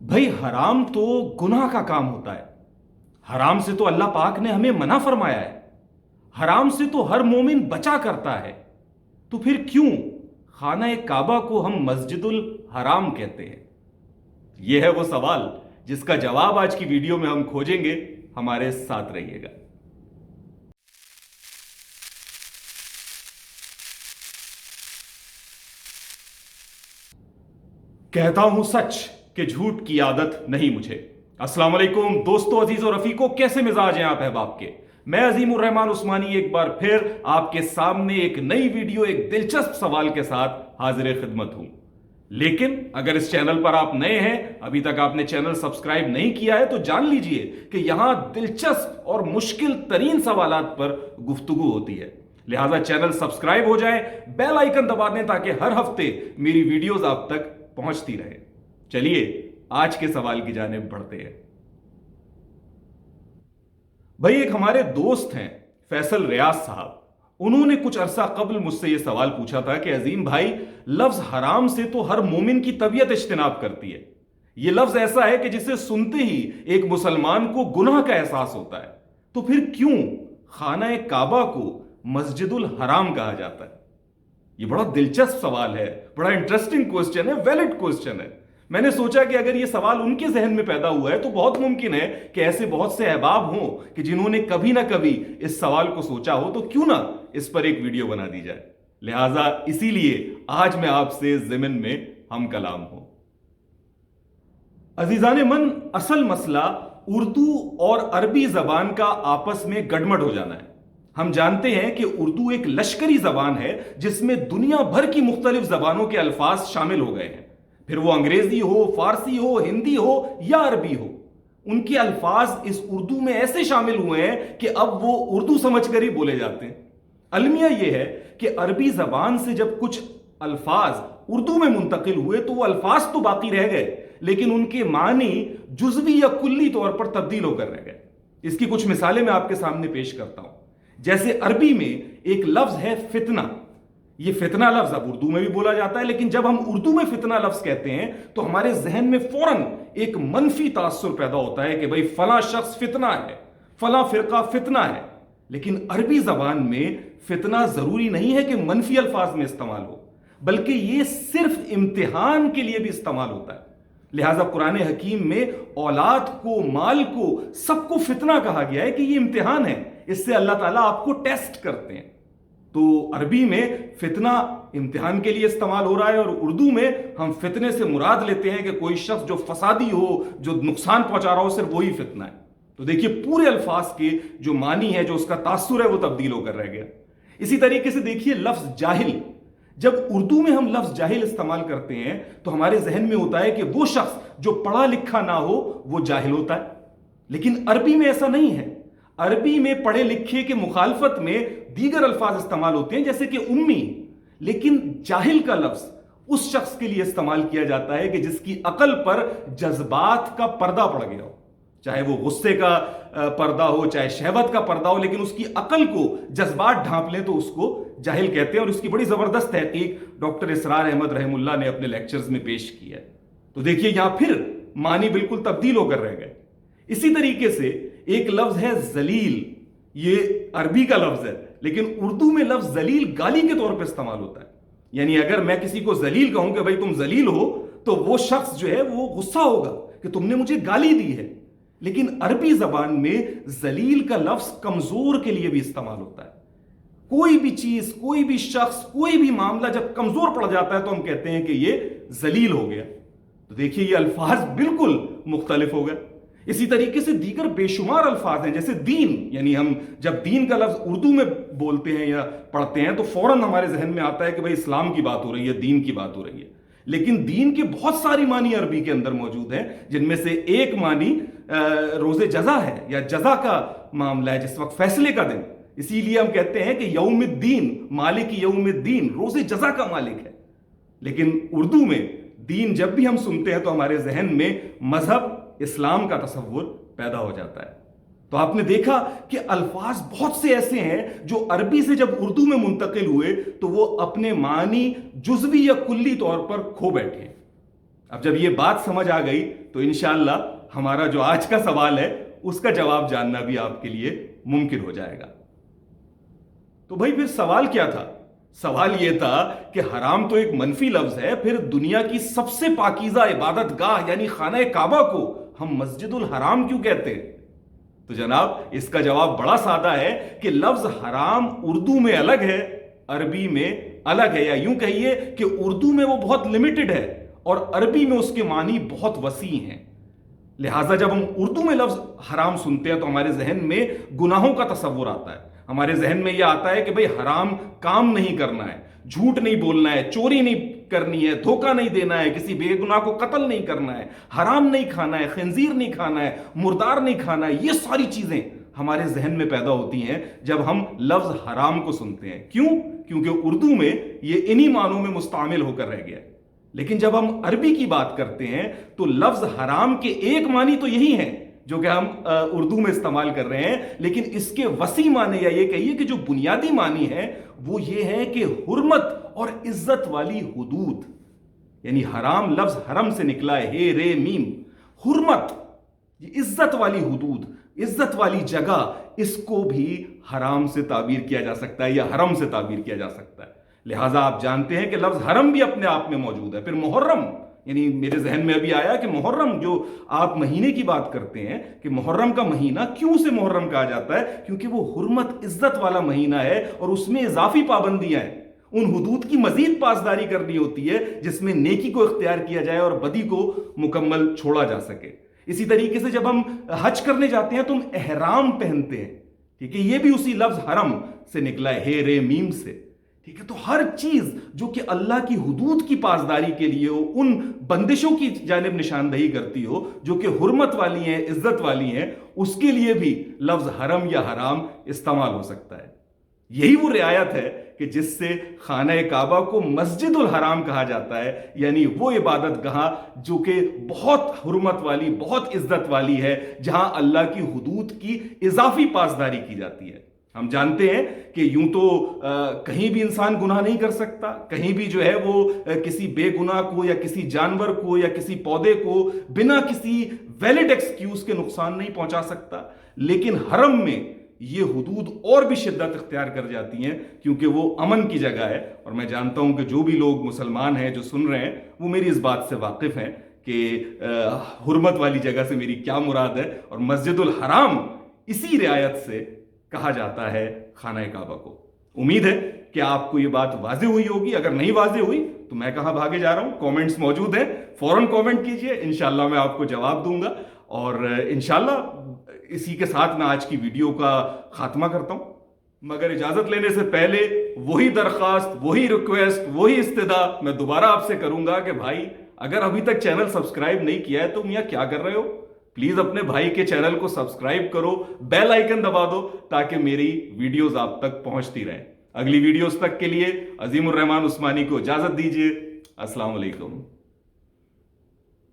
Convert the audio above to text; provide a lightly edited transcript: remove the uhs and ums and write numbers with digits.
भाई हराम तो गुनाह का काम होता है। हराम से तो अल्लाह पाक ने हमें मना फरमाया है। हराम से तो हर मोमिन बचा करता है। तो फिर क्यों खाना ए काबा को हम मस्जिदुल हराम कहते हैं? यह है वो सवाल जिसका जवाब आज की वीडियो में हम खोजेंगे। हमारे साथ रहिएगा। कहता हूं सच कि झूठ की आदत नहीं मुझे। अस्सलाम वालेकुम दोस्तों, अजीज और रफीको, कैसे मिजाज हैं आप अहबाब के? मैं अजीमुर रहमान उस्मानी एक बार फिर आपके सामने एक नई वीडियो, एक दिलचस्प सवाल के साथ हाजिर खिदमत हूं। लेकिन अगर इस चैनल पर आप नए हैं, अभी तक आपने चैनल सब्सक्राइब नहीं किया है, तो जान लीजिए कि यहां दिलचस्प और मुश्किल तरीन सवालात पर गुफ्तगू होती है। लिहाजा चैनल सब्सक्राइब हो जाए, बेल आइकन दबा दें ताकि हर हफ्ते मेरी वीडियोस आप तक पहुंचती रहे। चलिए आज के सवाल की जानिब बढ़ते हैं। भाई एक हमारे दोस्त हैं फैसल रियाज साहब, उन्होंने कुछ अरसा कबल मुझसे यह सवाल पूछा था कि अजीम भाई, लफ्ज हराम से तो हर मोमिन की तबीयत इज्तिनाब करती है। यह लफ्ज ऐसा है कि जिसे सुनते ही एक मुसलमान को गुनाह का एहसास होता है। तो फिर क्यों खाना ए काबा को मस्जिदुल हराम कहा जाता है? ये बड़ा दिलचस्प सवाल है, बड़ा इंटरेस्टिंग क्वेश्चन है, वैलिड क्वेश्चन है। मैंने सोचा कि अगर ये सवाल उनके जहन में पैदा हुआ है तो बहुत मुमकिन है कि ऐसे बहुत से अहबाब हों कि जिन्होंने कभी ना कभी इस सवाल को सोचा हो, तो क्यों ना इस पर एक वीडियो बना दी जाए। लिहाजा इसीलिए आज मैं आपसे ज़िमन में हम कलाम हूं। अजीजान मन, असल मसला उर्दू और अरबी जबान का आपस में गड़मड़ हो जाना है। हम जानते हैं कि उर्दू एक लश्करी जबान है जिसमें दुनिया भर की मुख्तलिफ जबानों के अल्फाज शामिल हो गए हैं। फिर वो अंग्रेजी हो, फारसी हो, हिंदी हो या अरबी हो, उनके अल्फाज इस उर्दू में ऐसे शामिल हुए हैं कि अब वो उर्दू समझकर ही बोले जाते हैं। अलमिया यह है कि अरबी जबान से जब कुछ अल्फाज उर्दू में मुंतकिल हुए तो वो अल्फाज तो बाकी रह गए, लेकिन उनके मानी जुज़वी या कुल्ली तौर पर तब्दील होकर रह गए। इसकी कुछ मिसालें मैं आपके सामने पेश करता हूं। जैसे अरबी में एक लफ्ज है फितना। ये फितना लफ्ज अब उर्दू में भी बोला जाता है, लेकिन जब हम उर्दू में फितना लफ्ज कहते हैं तो हमारे जहन में फौरन एक मनफी तासुर पैदा होता है कि भाई फला शख्स फितना है, फला फिरका फितना है। लेकिन अरबी जबान में फितना जरूरी नहीं है कि मनफी अल्फाज में इस्तेमाल हो, बल्कि यह सिर्फ इम्तिहान के लिए भी इस्तेमाल होता है। लिहाजा कुरान हकीम में औलाद को, माल को, सबको फितना कहा गया है कि यह इम्तिहान है, इससे अल्लाह ताला आपको टेस्ट करते हैं। तो अरबी में फितना इम्तिहान के लिए इस्तेमाल हो रहा है और उर्दू में हम फितने से मुराद लेते हैं कि कोई शख्स जो फसादी हो, जो नुकसान पहुंचा रहा हो, सिर्फ वही फितना है। तो देखिए पूरे अल्फाज के जो मानी है, जो उसका तासुर है, वो तब्दील होकर रह गया। इसी तरीके से देखिए लफ्ज जाहिल। जब उर्दू में हम लफ्ज जाहिल इस्तेमाल करते हैं तो हमारे जहन में होता है कि वो शख्स जो पढ़ा लिखा ना हो वो जाहिल होता है, लेकिन अरबी में ऐसा नहीं है। अरबी में पढ़े लिखे के मुखालफत में दीगर अल्फाज इस्तेमाल होते हैं, जैसे कि उम्मी। लेकिन जाहिल का लफ्ज उस शख्स के लिए इस्तेमाल किया जाता है कि जिसकी अकल पर जज्बात का पर्दा पड़ गया हो, चाहे वो गुस्से का पर्दा हो, चाहे शहवत का पर्दा हो, लेकिन उसकी अकल को जज्बात ढांप लें तो उसको जाहिल कहते हैं। और उसकी बड़ी जबरदस्त तहकीक डॉक्टर इसरार अहमद रहमुल्लाह ने अपने लेक्चर्स में पेश की है। तो देखिए यहां फिर मानी बिल्कुल तब्दील होकर रह गए। इसी तरीके से एक लफ्ज है जलील। ये अरबी का लफ्ज है, लेकिन उर्दू में लफ्ज जलील गाली के तौर पर इस्तेमाल होता है। यानी अगर मैं किसी को जलील कहूं कि भाई तुम जलील हो, तो वो शख्स जो है वो गुस्सा होगा कि तुमने मुझे गाली दी है। लेकिन अरबी जबान में जलील का लफ्ज कमजोर के लिए भी इस्तेमाल होता है। कोई भी चीज, कोई भी शख्स, कोई भी मामला जब कमजोर पड़ जाता है तो हम कहते हैं कि ये जलील हो गया। तो देखिए ये अल्फाज बिल्कुल मुख्तलिफ हो गए। इसी तरीके से दीगर बेशुमार अल्फाज हैं, जैसे दीन। यानी हम जब दीन का लफ्ज उर्दू में बोलते हैं या पढ़ते हैं तो फौरन हमारे जहन में आता है कि भाई इस्लाम की बात हो रही है, दीन की बात हो रही है। लेकिन दीन के बहुत सारी मानी अरबी के अंदर मौजूद हैं, जिनमें से एक मानी रोजे जजा है या जजा का मामला है, जिस वक्त फैसले का दिन। इसीलिए हम कहते हैं कि यौमुद्दीन, मालिक यौमुद्दीन, रोजे जजा का मालिक है। लेकिन उर्दू में दीन जब भी हम सुनते हैं तो हमारे जहन में मजहब, इस्लाम का तसव्वुर पैदा हो जाता है। तो आपने देखा कि अल्फाज बहुत से ऐसे हैं जो अरबी से जब उर्दू में मुंतकिल हुए तो वो अपने मानी जुज़वी या कुल्ली तौर पर खो बैठे। اب جب یہ بات سمجھ آ گئی تو انشاءاللہ ہمارا جو آج کا سوال ہے اس کا جواب جاننا بھی آپ کے لیے ممکن ہو جائے گا۔ تو بھائی پھر سوال کیا تھا؟ سوال یہ تھا کہ حرام تو ایک منفی لفظ ہے، پھر دنیا کی سب سے پاکیزہ عبادت گاہ یعنی خانہ کعبہ کو ہم مسجد الحرام کیوں کہتے ہیں؟ تو جناب اس کا جواب بڑا سادہ ہے کہ لفظ حرام اردو میں الگ ہے، عربی میں الگ ہے، یا یوں کہیے کہ اردو میں وہ بہت لمیٹڈ ہے اور عربی میں اس کے معنی بہت وسیع ہیں۔ لہٰذا جب ہم اردو میں لفظ حرام سنتے ہیں تو ہمارے ذہن میں گناہوں کا تصور آتا ہے، ہمارے ذہن میں یہ آتا ہے کہ بھئی حرام کام نہیں کرنا ہے، جھوٹ نہیں بولنا ہے، چوری نہیں کرنی ہے، دھوکہ نہیں دینا ہے، کسی بے گناہ کو قتل نہیں کرنا ہے، حرام نہیں کھانا ہے، خنزیر نہیں کھانا ہے، مردار نہیں کھانا ہے۔ یہ ساری چیزیں ہمارے ذہن میں پیدا ہوتی ہیں جب ہم لفظ حرام کو سنتے ہیں۔ کیوں؟ کیونکہ اردو میں یہ انہی معنوں میں مستعمل ہو کر رہ گیا ہے۔ لیکن جب ہم عربی کی بات کرتے ہیں تو لفظ حرام کے ایک معنی تو یہی ہیں جو کہ ہم اردو میں استعمال کر رہے ہیں، لیکن اس کے وسیع معنی یا یہ کہیے کہ جو بنیادی معنی ہے وہ یہ ہے کہ حرمت اور عزت والی حدود، یعنی حرام لفظ حرم سے نکلا ہے، ہے رے میم، حرمت، یہ عزت والی حدود، عزت والی جگہ، اس کو بھی حرام سے تعبیر کیا جا سکتا ہے یا حرم سے تعبیر کیا جا سکتا ہے۔ لہٰذا آپ جانتے ہیں کہ لفظ حرم بھی اپنے آپ میں موجود ہے۔ پھر محرم، یعنی میرے ذہن میں ابھی آیا کہ محرم، جو آپ مہینے کی بات کرتے ہیں کہ محرم کا مہینہ کیوں سے محرم کہا جاتا ہے؟ کیونکہ وہ حرمت عزت والا مہینہ ہے اور اس میں اضافی پابندیاں ہیں، ان حدود کی مزید پاسداری کرنی ہوتی ہے جس میں نیکی کو اختیار کیا جائے اور بدی کو مکمل چھوڑا جا سکے۔ اسی طریقے سے جب ہم حج کرنے جاتے ہیں تو ہم احرام پہنتے ہیں، ٹھیک ہے، یہ بھی اسی لفظ حرم سے نکلا ہے، رے میم سے، ٹھیک ہے۔ تو ہر چیز جو کہ اللہ کی حدود کی پاسداری کے لیے ہو، ان بندشوں کی جانب نشاندہی کرتی ہو جو کہ حرمت والی ہیں، عزت والی ہیں، اس کے لیے بھی لفظ حرم یا حرام استعمال ہو سکتا ہے۔ یہی وہ رعایت ہے کہ جس سے خانہ کعبہ کو مسجد الحرام کہا جاتا ہے، یعنی وہ عبادت گاہ جو کہ بہت حرمت والی، بہت عزت والی ہے، جہاں اللہ کی حدود کی اضافی پاسداری کی جاتی ہے۔ ہم جانتے ہیں کہ یوں تو کہیں بھی انسان گناہ نہیں کر سکتا، کہیں بھی جو ہے وہ کسی بے گناہ کو یا کسی جانور کو یا کسی پودے کو بنا کسی ویلڈ ایکسکیوز کے نقصان نہیں پہنچا سکتا، لیکن حرم میں یہ حدود اور بھی شدت اختیار کر جاتی ہیں کیونکہ وہ امن کی جگہ ہے۔ اور میں جانتا ہوں کہ جو بھی لوگ مسلمان ہیں جو سن رہے ہیں وہ میری اس بات سے واقف ہیں کہ حرمت والی جگہ سے میری کیا مراد ہے، اور مسجد الحرام اسی رعایت سے کہا جاتا ہے خانہ کعبہ کو۔ امید ہے کہ آپ کو یہ بات واضح ہوئی ہوگی۔ اگر نہیں واضح ہوئی تو میں کہاں بھاگے جا رہا ہوں، کومنٹس موجود ہیں، فوراً کومنٹ کیجئے، انشاءاللہ میں آپ کو جواب دوں گا۔ اور انشاءاللہ اسی کے ساتھ میں آج کی ویڈیو کا خاتمہ کرتا ہوں، مگر اجازت لینے سے پہلے وہی درخواست، وہی ریکویسٹ، وہی استدعا میں دوبارہ آپ سے کروں گا کہ بھائی اگر ابھی تک چینل سبسکرائب نہیں کیا ہے تو میاں کیا کر رہے ہو؟ پلیز اپنے بھائی کے چینل کو سبسکرائب کرو، بیل آئیکن دبا دو تاکہ میری ویڈیوز آپ تک پہنچتی رہیں۔ اگلی ویڈیوز تک کے لیے عظیم الرحمان عثمانی کو اجازت دیجیے۔ السلام علیکم۔